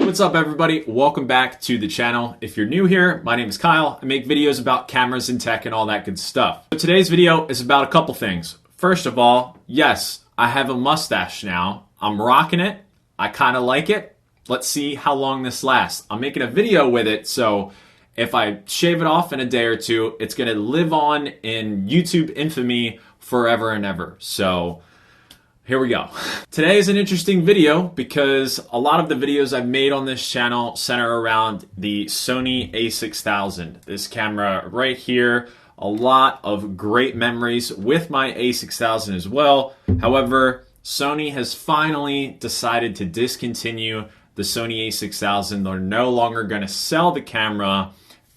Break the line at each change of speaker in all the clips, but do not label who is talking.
What's up everybody? Welcome back to the channel. If you're new here, my name is Kyle. I make videos about cameras and tech and all that good stuff. So today's video is about a couple things. First of all, yes, I have a mustache now. I'm rocking it. I kind of like it. Let's see how long this lasts. I'm making a video with it, so if I shave it off in a day or two, it's gonna live on in YouTube infamy forever and ever. So here we go. Today is an interesting video because a lot of the videos I've made on this channel center around the Sony A6000. This camera right here, a lot of great memories with my A6000 as well. However, Sony has finally decided to discontinue the Sony A6000. They're no longer going to sell the camera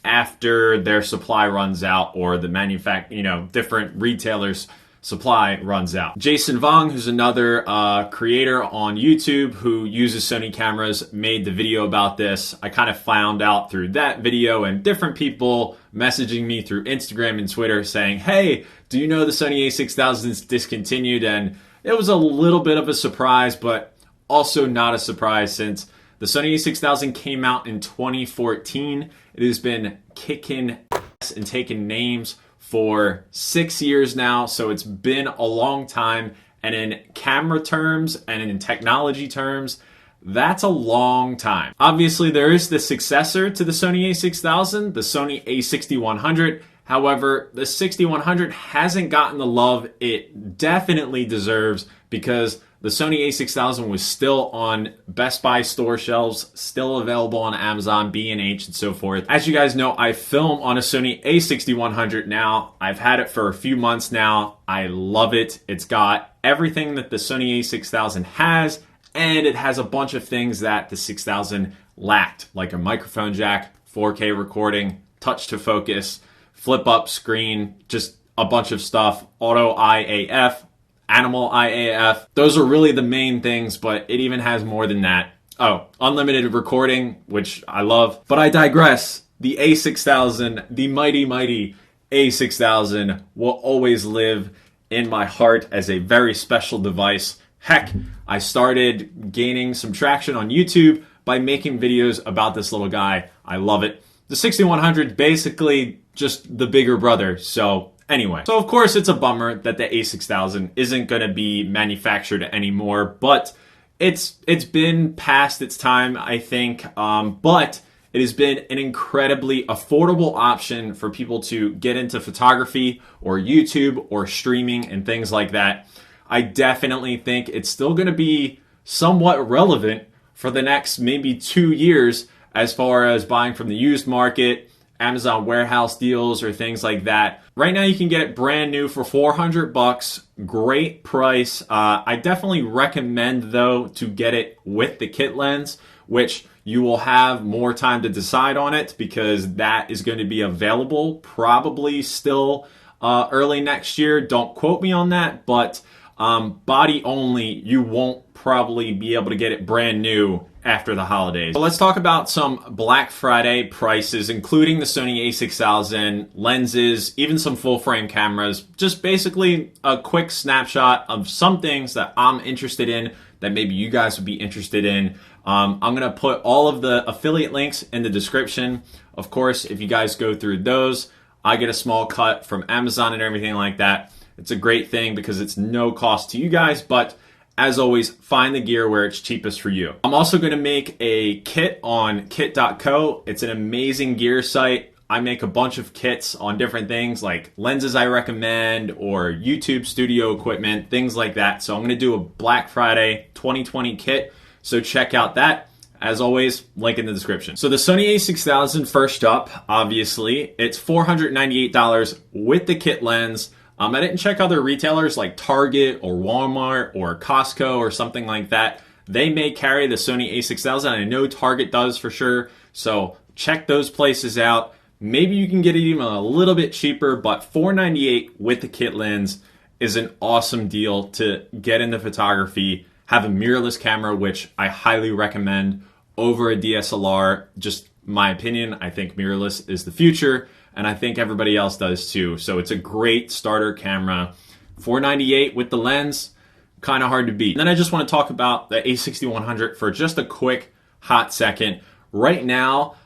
after their supply runs out or the different retailers' supply runs out. Jason Vong, who's another creator on YouTube who uses Sony cameras, made the video about this. I kind of found out through that video and different people messaging me through Instagram and Twitter saying, hey, do you know the Sony A6000 is discontinued? And it was a little bit of a surprise, but also not a surprise since the Sony A6000 came out in 2014. It has been kicking ass and taking names for 6 years now, so it's been a long time, and in camera terms and in technology terms, that's a long time. Obviously, there is the successor to the Sony A6000, the Sony A6100. However, the 6100 hasn't gotten the love it definitely deserves because the Sony A6000 was still on Best Buy store shelves, still available on Amazon, B&H, and so forth. As you guys know, I film on a Sony A6100 now. I've had it for a few months now. I love it. It's got everything that the Sony A6000 has, and it has a bunch of things that the 6000 lacked, like a microphone jack, 4K recording, touch to focus, flip up screen, just a bunch of stuff, auto IAF, animal IAF. Those are really the main things, but it even has more than that. Oh, unlimited recording, which I love. But I digress. The A6000, the mighty A6000 will always live in my heart as a very special device. Heck, I started gaining some traction on YouTube by making videos about this little guy. I love it. The 6100 basically just the bigger brother, so anyway. So of course it's a bummer that the A6000 isn't going to be manufactured anymore, but it's been past its time, I think, but it has been an incredibly affordable option for people to get into photography or YouTube or streaming and things like that. I definitely think it's still going to be somewhat relevant for the next maybe 2 years as far as buying from the used market, Amazon warehouse deals or things like that. Right now you can get it brand new for $400, great price. I definitely recommend though to get it with the kit lens, which you will have more time to decide on it because that is going to be available probably still early next year. Don't quote me on that, but body only, you won't probably be able to get it brand new after the holidays. So let's talk about some Black Friday prices, including the Sony A6000, lenses, even some full frame cameras. Just basically a quick snapshot of some things that I'm interested in that maybe you guys would be interested in. I'm gonna put all of the affiliate links in the description. Of course, if you guys go through those, I get a small cut from Amazon and everything like that. It's a great thing because it's no cost to you guys, but as always, find the gear where it's cheapest for you. I'm also going to make a kit on kit.co. It's an amazing gear site. I make a bunch of kits on different things like lenses I recommend or YouTube studio equipment, things like that. So I'm going to do a Black Friday 2020 kit. So check out that. As always, link in the description. So the Sony A6000 first up, obviously, it's $498 with the kit lens. I didn't check other retailers like Target or Walmart or Costco or something like that. They may carry the Sony A6000. I know Target does for sure. So check those places out. Maybe you can get it even a little bit cheaper, but $498 with the kit lens is an awesome deal to get into photography. Have a mirrorless camera, which I highly recommend over a DSLR. Just my opinion, I think mirrorless is the future. And I think everybody else does too. So it's a great starter camera. $498 with the lens, kind of hard to beat. And then I just want to talk about the A6100 for just a quick hot second. Right now,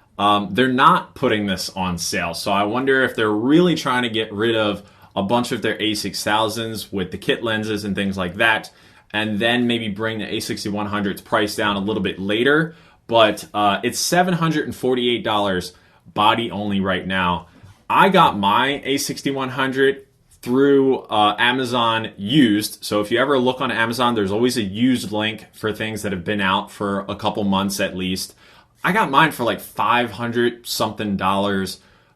they're not putting this on sale. So I wonder if they're really trying to get rid of a bunch of their A6000s with the kit lenses and things like that, and then maybe bring the A6100's price down a little bit later. But it's $748 body only right now. I got my A6100 through Amazon used. So if you ever look on Amazon, there's always a used link for things that have been out for a couple months at least. I got mine for like $500 something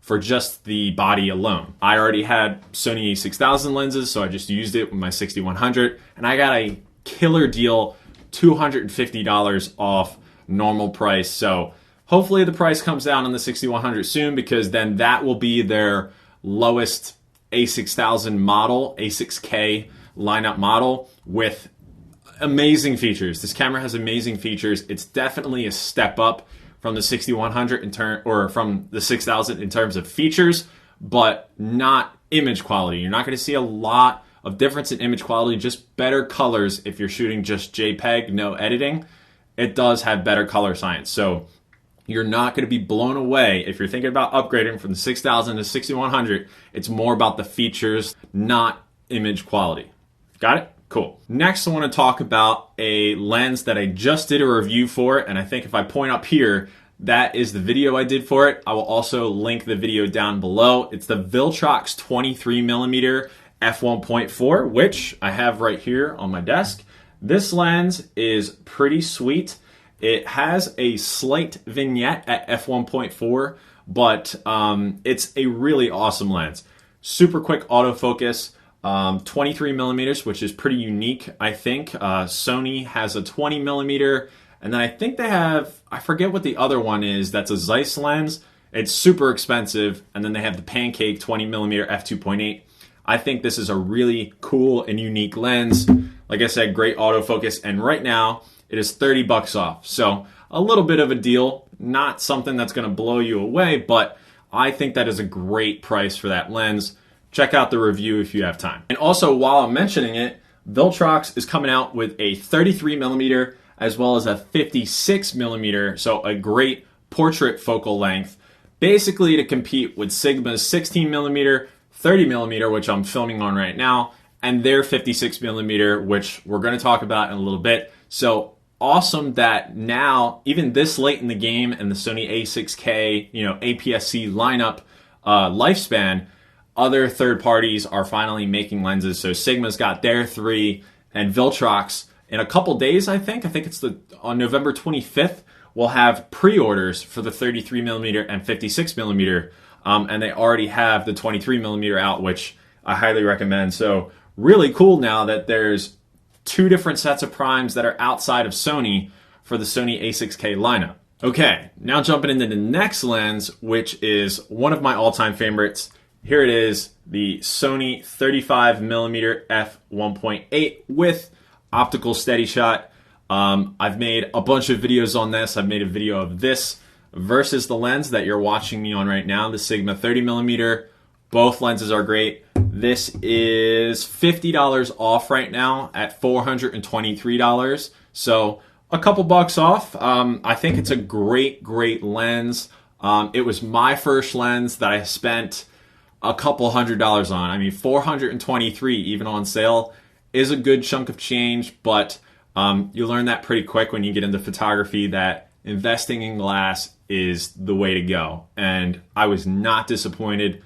for just the body alone. I already had Sony A6000 lenses, so I just used it with my 6100, and I got a killer deal, $250 off normal price. So hopefully the price comes down on the 6100 soon, because then that will be their lowest A6000 model, A6K lineup model with amazing features. This camera has amazing features. It's definitely a step up from the 6100 or from the 6000 in terms of features, but not image quality. You're not going to see a lot of difference in image quality, just better colors if you're shooting just JPEG, no editing. It does have better color science. So you're not going to be blown away if you're thinking about upgrading from the 6000 to 6100. It's more about the features, not image quality. Got it? Cool. Next, I want to talk about a lens that I just did a review for, and I think if I point up here, that is the video I did for it. I will also link the video down below. It's the Viltrox 23mm f1.4, which I have right here on my desk. This lens is pretty sweet. It has a slight vignette at f1.4, but it's a really awesome lens. Super quick autofocus. 23 millimeters, which is pretty unique, I think. Sony has a 20 millimeter, and then I think they have, I forget what the other one is, that's a Zeiss lens. It's super expensive, and then they have the Pancake 20 millimeter f2.8. I think this is a really cool and unique lens. Like I said, great autofocus, and right now it is 30 bucks off. So a little bit of a deal, not something that's gonna blow you away, but I think that is a great price for that lens. Check out the review if you have time. And also, while I'm mentioning it, Viltrox is coming out with a 33 millimeter as well as a 56 millimeter, so a great portrait focal length, basically to compete with Sigma's 16 millimeter, 30 millimeter, which I'm filming on right now, and their 56 millimeter, which we're going to talk about in a little bit. So awesome that now, even this late in the game and the Sony A6K, APS-C lineup lifespan, other third parties are finally making lenses. So Sigma's got their 3, and Viltrox in a couple days, I think it's on November 25th, we'll have pre-orders for the 33 millimeter and 56 millimeter. And they already have the 23 millimeter out, which I highly recommend. So really cool now that there's 2 different sets of primes that are outside of Sony for the Sony A6K lineup. Okay, now jumping into the next lens, which is one of my all-time favorites. Here it is, the Sony 35mm f1.8 with optical steady shot. I've made a bunch of videos on this. I've made a video of this versus the lens that you're watching me on right now, the Sigma 30mm. Both lenses are great. This is $50 off right now at $423. So a couple bucks off. I think it's a great lens. It was my first lens that I spent a couple $100s on. I mean, $423 even on sale is a good chunk of change, but you learn that pretty quick when you get into photography that investing in glass is the way to go. And I was not disappointed.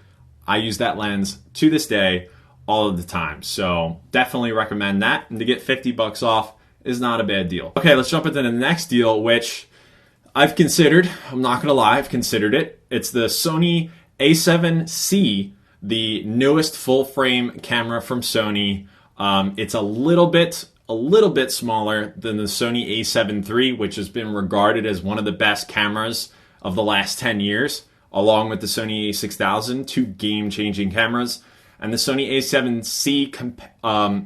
I use that lens to this day all of the time. So definitely recommend that. And to get 50 bucks off is not a bad deal. Okay, let's jump into the next deal, which I've considered. I'm not gonna lie, I've considered it. It's the Sony A7c, the newest full frame camera from Sony. It's a little bit smaller than the Sony A7 III, which has been regarded as one of the best cameras of the last 10 years, along with the Sony A6000, 2 game-changing cameras. And the Sony A7C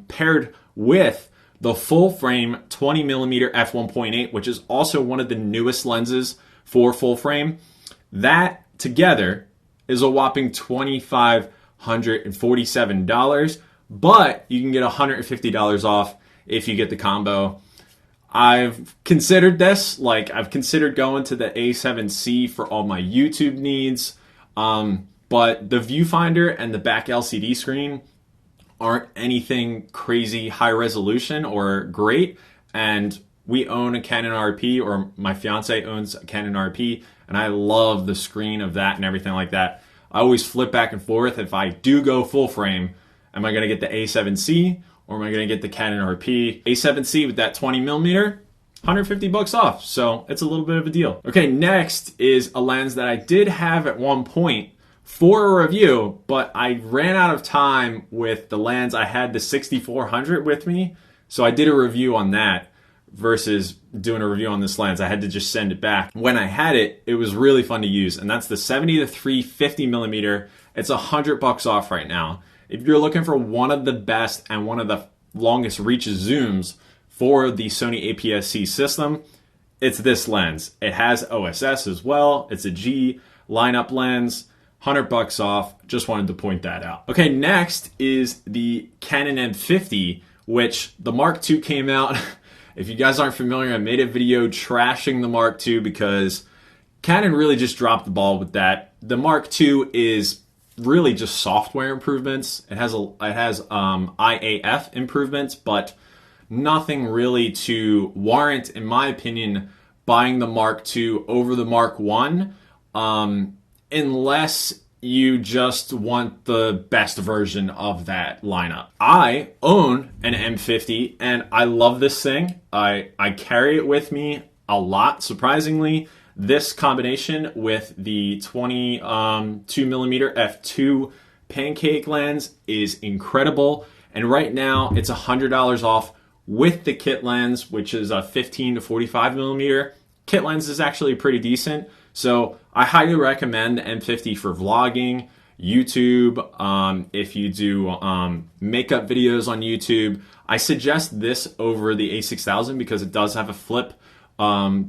paired with the full-frame 20mm f1.8, which is also one of the newest lenses for full-frame. That together is a whopping $2,547, but you can get $150 off if you get the combo. I've considered this, like I've considered going to the A7C for all my YouTube needs, but the viewfinder and the back LCD screen aren't anything crazy high resolution or great, and we own a Canon RP, or my fiance owns a Canon RP, and I love the screen of that and everything like that. I always flip back and forth. If I do go full frame, am I going to get the A7C or am I going to get the Canon RP? A7C with that 20mm, 150 bucks off. So it's a little bit of a deal. Okay, next is a lens that I did have at one point for a review, but I ran out of time with the lens. I had the 6400 with me, so I did a review on that versus doing a review on this lens. I had to just send it back. When I had it, it was really fun to use, and that's the 70-3 50mm. It's 100 bucks off right now. If you're looking for one of the best and one of the longest reach zooms for the Sony APS-C system, it's this lens. It has OSS as well. It's a G lineup lens, 100 bucks off. Just wanted to point that out. Okay, next is the Canon M50, which the Mark II came out. If you guys aren't familiar, I made a video trashing the Mark II because Canon really just dropped the ball with that. The Mark II is really just software improvements. It has IAF improvements, but nothing really to warrant, in my opinion, buying the Mark II over the Mark I, unless you just want the best version of that lineup. I own an M50 and I love this thing. I carry it with me a lot, surprisingly. This combination with the 22mm f2 pancake lens is incredible. And right now it's $100 off with the kit lens, which is a 15 to 45mm. Kit lens is actually pretty decent. So I highly recommend the M50 for vlogging, YouTube, if you do makeup videos on YouTube. I suggest this over the A6000 because it does have a flip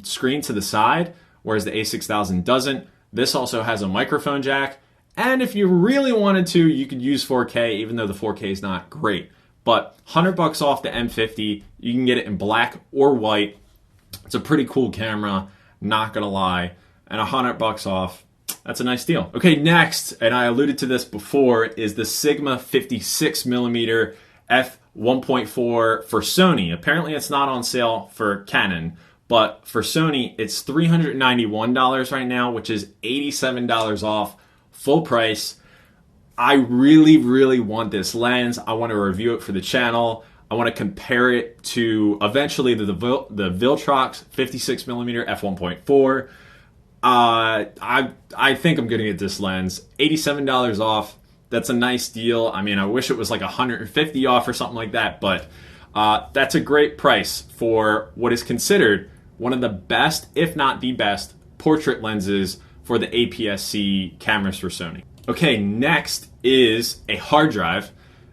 screen to the side, whereas the A6000 doesn't. This also has a microphone jack, and if you really wanted to, you could use 4K, even though the 4K is not great. But 100 bucks off the M50, you can get it in black or white. It's a pretty cool camera, not gonna lie. And 100 bucks off, that's a nice deal. Okay, next, and I alluded to this before, is the Sigma 56mm f1.4 for Sony. Apparently it's not on sale for Canon, but for Sony, it's $391 right now, which is $87 off, full price. I really, really want this lens. I want to review it for the channel. I want to compare it to eventually the Viltrox 56mm f1.4. I think I'm gonna get this lens. $87 off. That's a nice deal. I mean, I wish it was like $150 off or something like that, but that's a great price for what is considered one of the best, if not the best, portrait lenses for the APS-C cameras for Sony. Okay, next is a hard drive.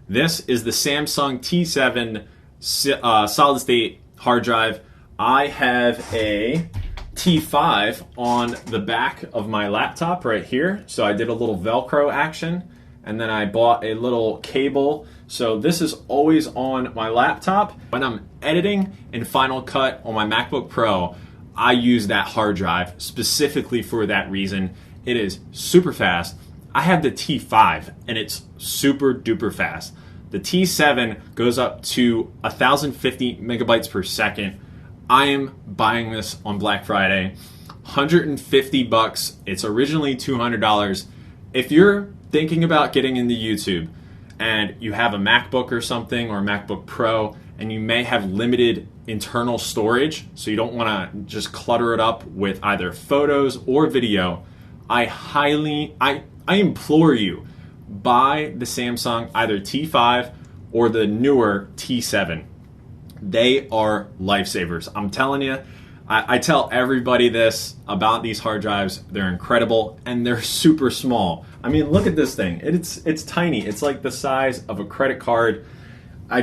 This is the Samsung T7 solid state hard drive. I have a T5 on the back of my laptop right here. So I did a little Velcro action, and then I bought a little cable. So this is always on my laptop. When I'm editing in Final Cut on my MacBook Pro, I use that hard drive specifically for that reason. It is super fast. I have the T5 and it's super duper fast. The T7 goes up to 1050 megabytes per second. I am buying this on Black Friday, 150 bucks. It's originally $200. If you're thinking about getting into YouTube and you have a MacBook or something, or a MacBook Pro, and you may have limited internal storage, so you don't want to just clutter it up with either photos or video, I implore you, buy the Samsung either T5 or the newer T7. They are lifesavers. I'm telling you, I tell everybody this about these hard drives. They're incredible and they're super small. I mean, look at this thing. It's tiny. It's like the size of a credit card. I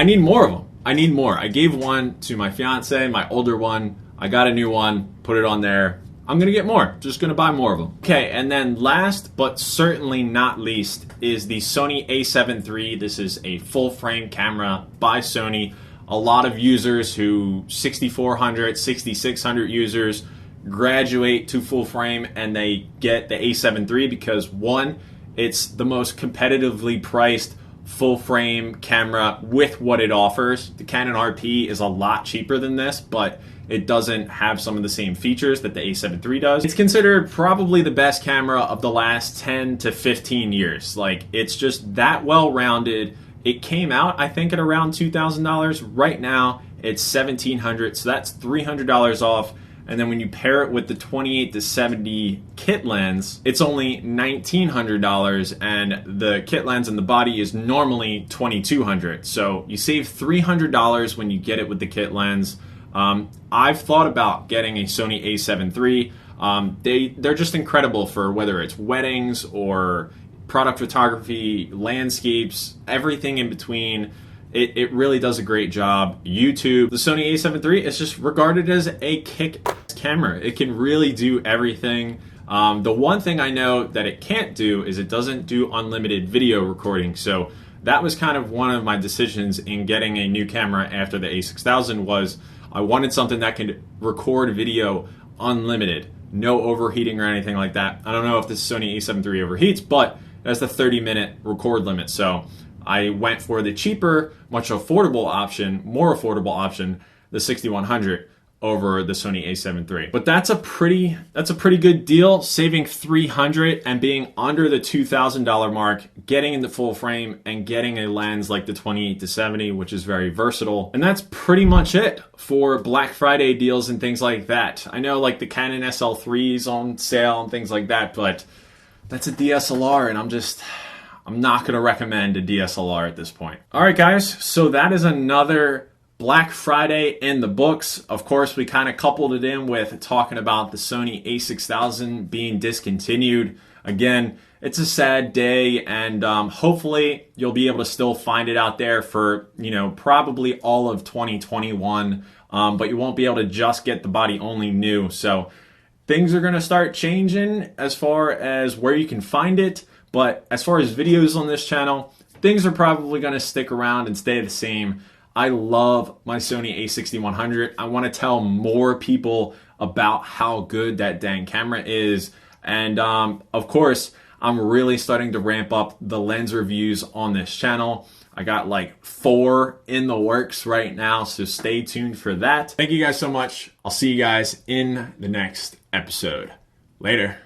need more of them. I need more. I gave one to my fiance, my older one. I got a new one, put it on there. I'm gonna get more. Just gonna buy more of them. Okay, and then last but certainly not least is the Sony A7III. This is a full frame camera by Sony. a lot of users who 6400, 6600 users graduate to full frame and they get the A7 III because one, it's the most competitively priced full frame camera with what it offers. The Canon RP is a lot cheaper than this, but it doesn't have some of the same features that the A7 III does. It's considered probably the best camera of the last 10 to 15 years. Like, it's just that well-rounded. It came out, I think, at around $2,000. Right now, it's $1,700, so that's $300 off. And then when you pair it with the 28 to 70 kit lens, it's only $1,900, and the kit lens and the body is normally $2,200. So you save $300 when you get it with the kit lens. I've thought about getting a Sony A7 III. They're just incredible for whether it's weddings or product photography, landscapes, everything in between. It really does a great job. YouTube. The Sony A7 III is just regarded as a kick-ass camera. It can really do everything. The one thing I know that it can't do is it doesn't do unlimited video recording. So that was kind of one of my decisions in getting a new camera after the A6000 was I wanted something that could record video unlimited. No overheating or anything like that. I don't know if this Sony A7 III overheats, but that's the 30-minute record limit. So I went for the cheaper, much affordable option, more affordable option, the 6100 over the Sony A7 III. But that's a pretty good deal, saving $300 and being under the $2,000 mark, getting into full frame and getting a lens like the 28 to 70, which is very versatile. And that's pretty much it for Black Friday deals and things like that. I know like the Canon SL3's on sale and things like that, but that's a DSLR and I'm not going to recommend a DSLR at this point. All right, guys, so that is another Black Friday in the books. Of course, we kind of coupled it in with talking about the Sony A6000 being discontinued. Again, it's a sad day, and hopefully you'll be able to still find it out there for, probably all of 2021, but you won't be able to just get the body only new. So things are going to start changing as far as where you can find it. But as far as videos on this channel, things are probably going to stick around and stay the same. I love my Sony A6100. I want to tell more people about how good that dang camera is. And of course, I'm really starting to ramp up the lens reviews on this channel. I got like 4 in the works right now, so stay tuned for that. Thank you guys so much. I'll see you guys in the next episode. Later.